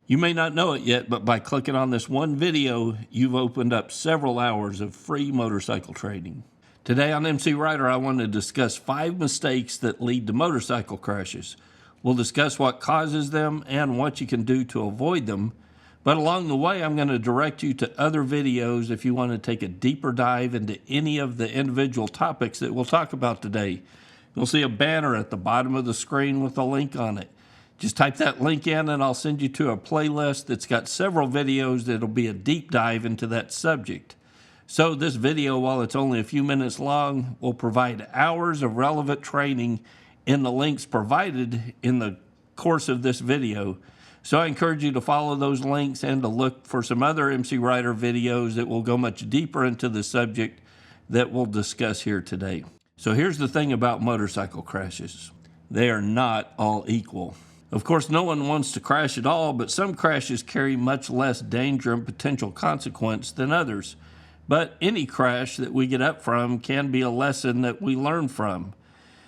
You may not know it yet, but by clicking on this one video, you've opened up several hours of free motorcycle training. Today on MCrider, I want to discuss 5 mistakes that lead to motorcycle crashes. We'll discuss what causes them and what you can do to avoid them. But along the way, I'm going to direct you to other videos if you want to take a deeper dive into any of the individual topics that we'll talk about today. You'll see a banner at the bottom of the screen with a link on it. Just type that link in and I'll send you to a playlist that's got several videos that'll be a deep dive into that subject. So this video, while it's only a few minutes long, will provide hours of relevant training in the links provided in the course of this video. So I encourage you to follow those links and to look for some other MCrider videos that will go much deeper into the subject that we'll discuss here today. So here's the thing about motorcycle crashes. They are not all equal. Of course, no one wants to crash at all, but some crashes carry much less danger and potential consequence than others. But any crash that we get up from can be a lesson that we learn from.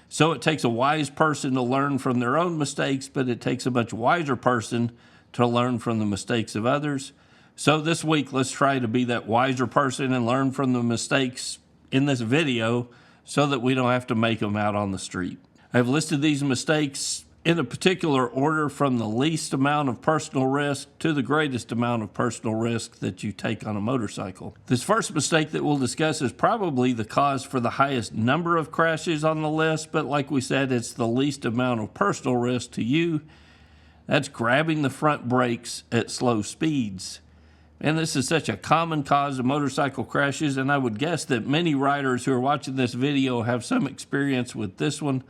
So it takes a wise person to learn from their own mistakes, but it takes a much wiser person to learn from the mistakes of others. So this week, let's try to be that wiser person and learn from the mistakes in this video so that we don't have to make them out on the street. I've listed these mistakes in a particular order from the least amount of personal risk to the greatest amount of personal risk that you take on a motorcycle. This first mistake that we'll discuss is probably the cause for the highest number of crashes on the list, but like we said, it's the least amount of personal risk to you. That's grabbing the front brakes at slow speeds. And this is such a common cause of motorcycle crashes, and I would guess that many riders who are watching this video have some experience with this one.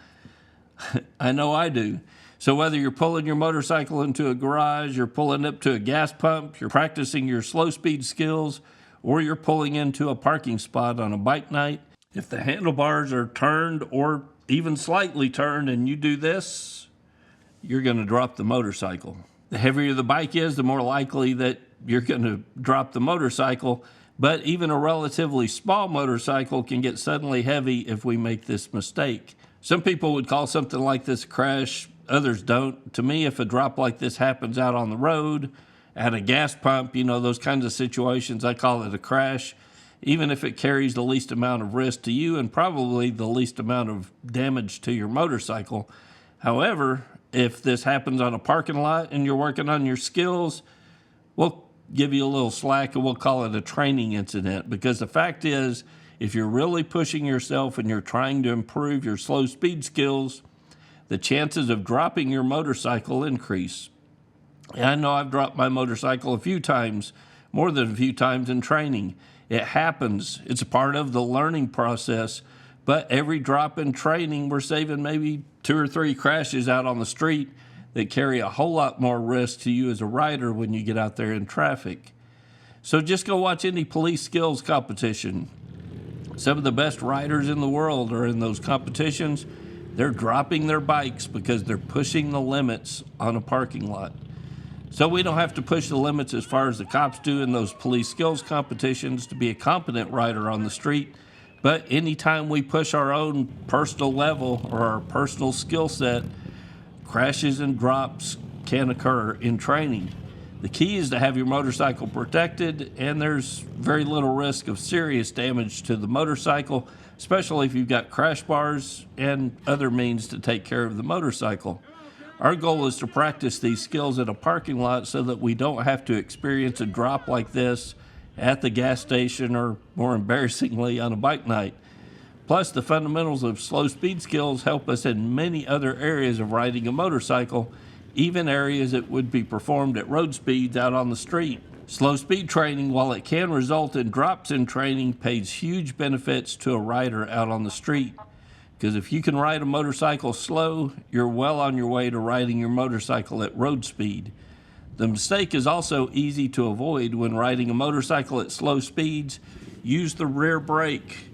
I know I do. So whether you're pulling your motorcycle into a garage, you're pulling up to a gas pump, you're practicing your slow speed skills, or you're pulling into a parking spot on a bike night, if the handlebars are turned or even slightly turned and you do this, you're going to drop the motorcycle. The heavier the bike is, the more likely that you're going to drop the motorcycle. But even a relatively small motorcycle can get suddenly heavy if we make this mistake. Some people would call something like this a crash, others don't. To me, if a drop like this happens out on the road, at a gas pump, those kinds of situations, I call it a crash, even if it carries the least amount of risk to you and probably the least amount of damage to your motorcycle. However, if this happens on a parking lot and you're working on your skills, we'll give you a little slack and we'll call it a training incident, because the fact is, if you're really pushing yourself and you're trying to improve your slow speed skills, the chances of dropping your motorcycle increase. And I know I've dropped my motorcycle a few times, more than a few times in training. It happens. It's a part of the learning process. But every drop in training, we're saving maybe 2 or 3 crashes out on the street that carry a whole lot more risk to you as a rider when you get out there in traffic. So just go watch any police skills competition. Some of the best riders in the world are in those competitions. They're dropping their bikes because they're pushing the limits on a parking lot. So we don't have to push the limits as far as the cops do in those police skills competitions to be a competent rider on the street. But anytime we push our own personal level or our personal skill set, crashes and drops can occur in training. The key is to have your motorcycle protected, and there's very little risk of serious damage to the motorcycle, especially if you've got crash bars and other means to take care of the motorcycle. Our goal is to practice these skills at a parking lot so that we don't have to experience a drop like this at the gas station or, more embarrassingly, on a bike night. Plus, the fundamentals of slow speed skills help us in many other areas of riding a motorcycle, even areas that would be performed at road speeds out on the street. Slow speed training, while it can result in drops in training, pays huge benefits to a rider out on the street. Because if you can ride a motorcycle slow, you're well on your way to riding your motorcycle at road speed. The mistake is also easy to avoid when riding a motorcycle at slow speeds. Use the rear brake.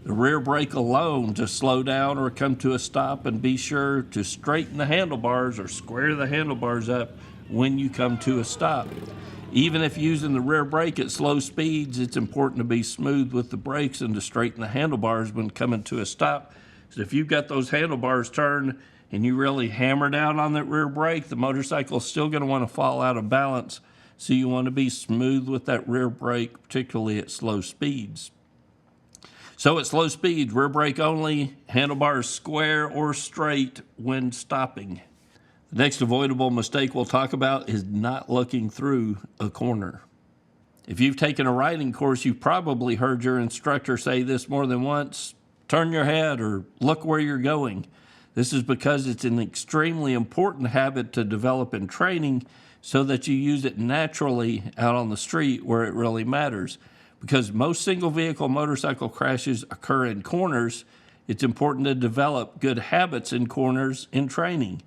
The rear brake alone to slow down or come to a stop, and be sure to straighten the handlebars or square the handlebars up when you come to a stop. Even if using the rear brake at slow speeds, it's important to be smooth with the brakes and to straighten the handlebars when coming to a stop. So if you've got those handlebars turned and you really hammer down on that rear brake, the motorcycle is still going to want to fall out of balance. So you want to be smooth with that rear brake, particularly at slow speeds. So at slow speeds, rear brake only, handlebars square or straight when stopping. The next avoidable mistake we'll talk about is not looking through a corner. If you've taken a riding course, you've probably heard your instructor say this more than once: turn your head or look where you're going. This is because it's an extremely important habit to develop in training so that you use it naturally out on the street where it really matters. Because most single vehicle motorcycle crashes occur in corners, it's important to develop good habits in corners in training.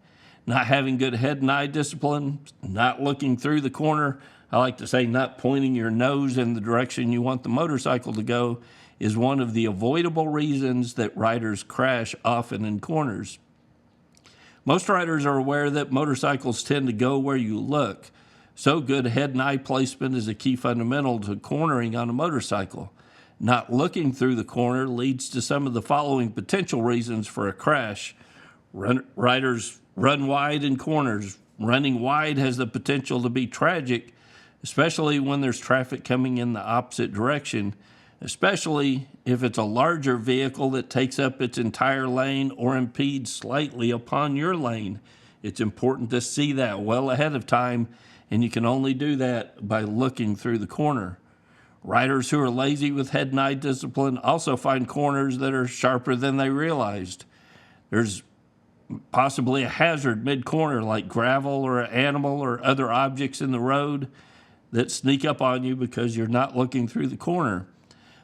Not having good head and eye discipline, not looking through the corner, I like to say not pointing your nose in the direction you want the motorcycle to go, is one of the avoidable reasons that riders crash often in corners. Most riders are aware that motorcycles tend to go where you look, so good head and eye placement is a key fundamental to cornering on a motorcycle. Not looking through the corner leads to some of the following potential reasons for a crash. Riders run wide in corners. Running wide has the potential to be tragic, especially when there's traffic coming in the opposite direction, especially if it's a larger vehicle that takes up its entire lane or impedes slightly upon your lane. It's important to see that well ahead of time, and you can only do that by looking through the corner. Riders who are lazy with head and eye discipline also find corners that are sharper than they realized. There's possibly a hazard mid-corner like gravel or an animal or other objects in the road that sneak up on you because you're not looking through the corner.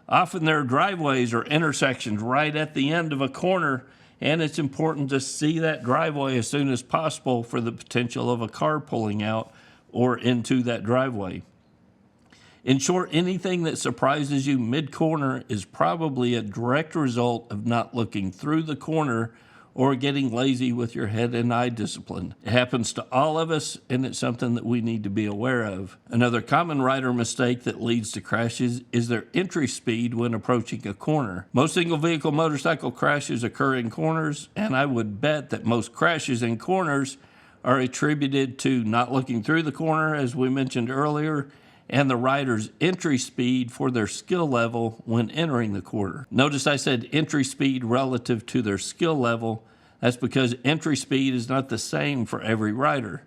Often there are driveways or intersections right at the end of a corner, and it's important to see that driveway as soon as possible for the potential of a car pulling out or into that driveway. In short, anything that surprises you mid-corner is probably a direct result of not looking through the corner or getting lazy with your head and eye discipline. It happens to all of us, and it's something that we need to be aware of. Another common rider mistake that leads to crashes is their entry speed when approaching a corner. Most single vehicle motorcycle crashes occur in corners, and I would bet that most crashes in corners are attributed to not looking through the corner, as we mentioned earlier, and the rider's entry speed for their skill level when entering the corner. Notice I said entry speed relative to their skill level. That's because entry speed is not the same for every rider.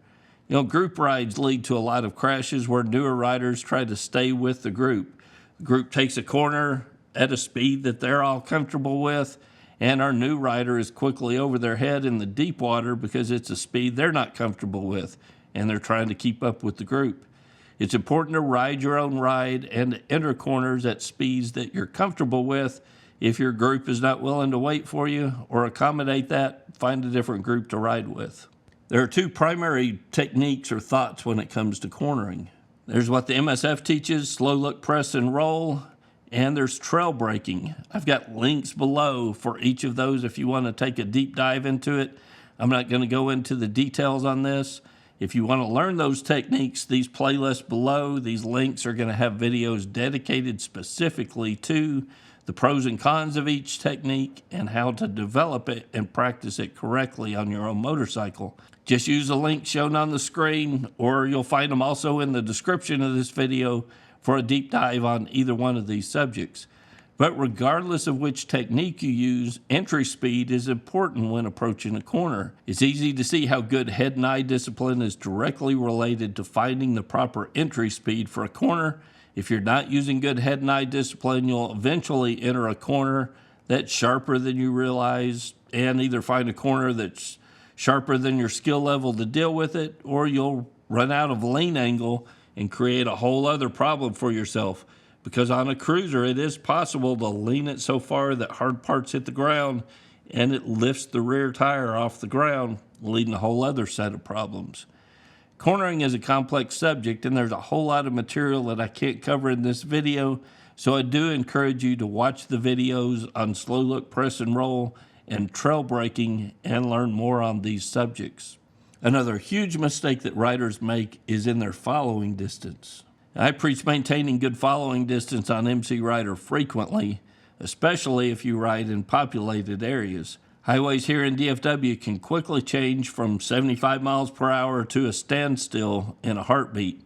Group rides lead to a lot of crashes where newer riders try to stay with the group. The group takes a corner at a speed that they're all comfortable with, and our new rider is quickly over their head in the deep water because it's a speed they're not comfortable with, and they're trying to keep up with the group. It's important to ride your own ride and enter corners at speeds that you're comfortable with. If your group is not willing to wait for you or accommodate that, find a different group to ride with. There are two primary techniques or thoughts when it comes to cornering. There's what the MSF teaches, slow look, press, and roll, and there's trail braking. I've got links below for each of those if you want to take a deep dive into it. I'm not going to go into the details on this. If you want to learn those techniques, these playlists below, these links are going to have videos dedicated specifically to the pros and cons of each technique and how to develop it and practice it correctly on your own motorcycle. Just use the link shown on the screen, or you'll find them also in the description of this video for a deep dive on either one of these subjects. But regardless of which technique you use, entry speed is important when approaching a corner. It's easy to see how good head and eye discipline is directly related to finding the proper entry speed for a corner. If you're not using good head and eye discipline, you'll eventually enter a corner that's sharper than you realize, and either find a corner that's sharper than your skill level to deal with it, or you'll run out of lane angle and create a whole other problem for yourself. Because on a cruiser, it is possible to lean it so far that hard parts hit the ground and it lifts the rear tire off the ground, leading a whole other set of problems. Cornering is a complex subject, and there's a whole lot of material that I can't cover in this video, so I do encourage you to watch the videos on slow look, press, and roll, and trail braking, and learn more on these subjects. Another huge mistake that riders make is in their following distance. I preach maintaining good following distance on MCrider frequently, especially if you ride in populated areas. Highways here in DFW can quickly change from 75 miles per hour to a standstill in a heartbeat.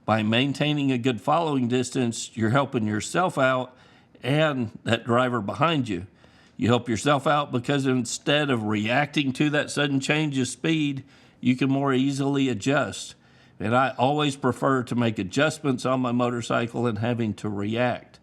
By maintaining a good following distance, you're helping yourself out and that driver behind you. You help yourself out because instead of reacting to that sudden change of speed, you can more easily adjust. And I always prefer to make adjustments on my motorcycle than having to react.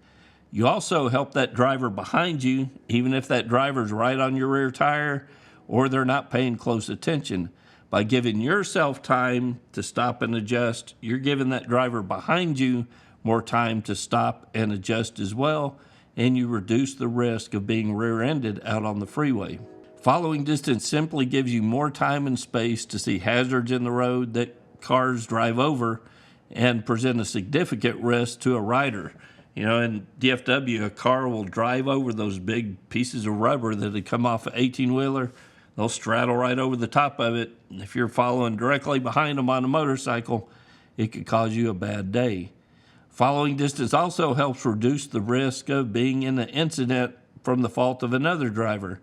You also help that driver behind you, even if that driver's right on your rear tire or they're not paying close attention. By giving yourself time to stop and adjust, you're giving that driver behind you more time to stop and adjust as well, and you reduce the risk of being rear-ended out on the freeway. Following distance simply gives you more time and space to see hazards in the road that cars drive over and present a significant risk to a rider. You know, in DFW, a car will drive over those big pieces of rubber that had come off an 18-wheeler. They'll straddle right over the top of it. If you're following directly behind them on a motorcycle, it could cause you a bad day. Following distance also helps reduce the risk of being in an incident from the fault of another driver.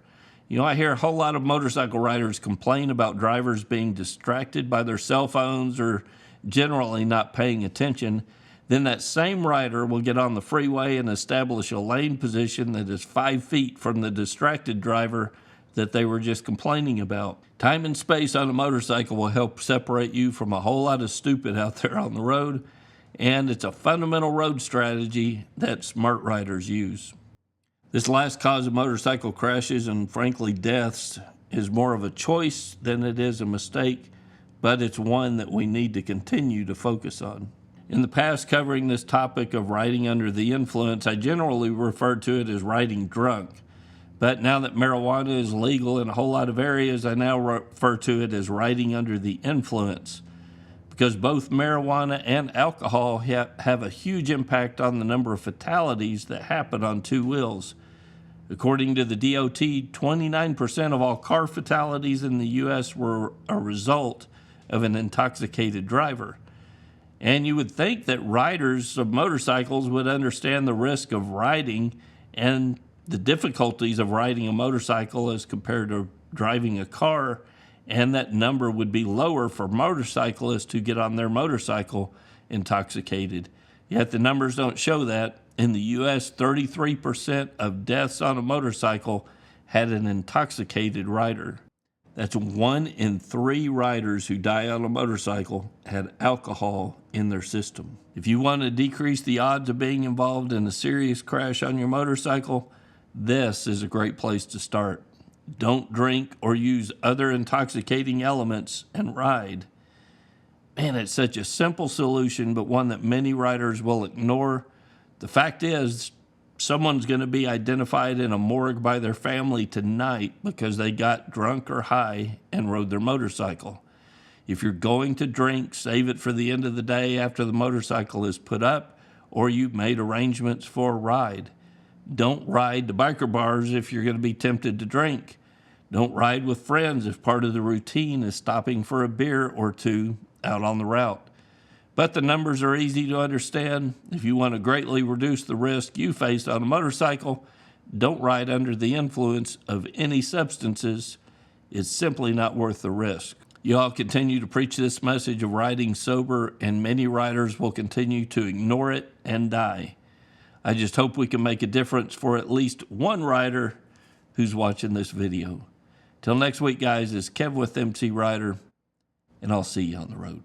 You know, I hear a whole lot of motorcycle riders complain about drivers being distracted by their cell phones or generally not paying attention. Then that same rider will get on the freeway and establish a lane position that is 5 feet from the distracted driver that they were just complaining about. Time and space on a motorcycle will help separate you from a whole lot of stupid out there on the road, and it's a fundamental road strategy that smart riders use. This last cause of motorcycle crashes and frankly deaths is more of a choice than it is a mistake, but it's one that we need to continue to focus on. In the past, covering this topic of riding under the influence, I generally referred to it as riding drunk. But now that marijuana is legal in a whole lot of areas, I now refer to it as riding under the influence, because both marijuana and alcohol have a huge impact on the number of fatalities that happen on two wheels. According to the DOT, 29% of all car fatalities in the U.S. were a result of an intoxicated driver. And you would think that riders of motorcycles would understand the risk of riding and the difficulties of riding a motorcycle as compared to driving a car, and that number would be lower for motorcyclists who get on their motorcycle intoxicated. Yet the numbers don't show that. In the U.S., 33% of deaths on a motorcycle had an intoxicated rider. That's 1 in 3 riders who die on a motorcycle had alcohol in their system. If you want to decrease the odds of being involved in a serious crash on your motorcycle, this is a great place to start. Don't drink or use other intoxicating elements and ride. Man, it's such a simple solution, but one that many riders will ignore. The fact is, someone's going to be identified in a morgue by their family tonight because they got drunk or high and rode their motorcycle. If you're going to drink, save it for the end of the day after the motorcycle is put up or you've made arrangements for a ride. Don't ride to biker bars if you're going to be tempted to drink. Don't ride with friends if part of the routine is stopping for a beer or two out on the route. But the numbers are easy to understand. If you want to greatly reduce the risk you face on a motorcycle, don't ride under the influence of any substances. It's simply not worth the risk. You all continue to preach this message of riding sober, and many riders will continue to ignore it and die. I just hope we can make a difference for at least one rider who's watching this video. Till next week, guys, it's Kevin with MCrider, and I'll see you on the road.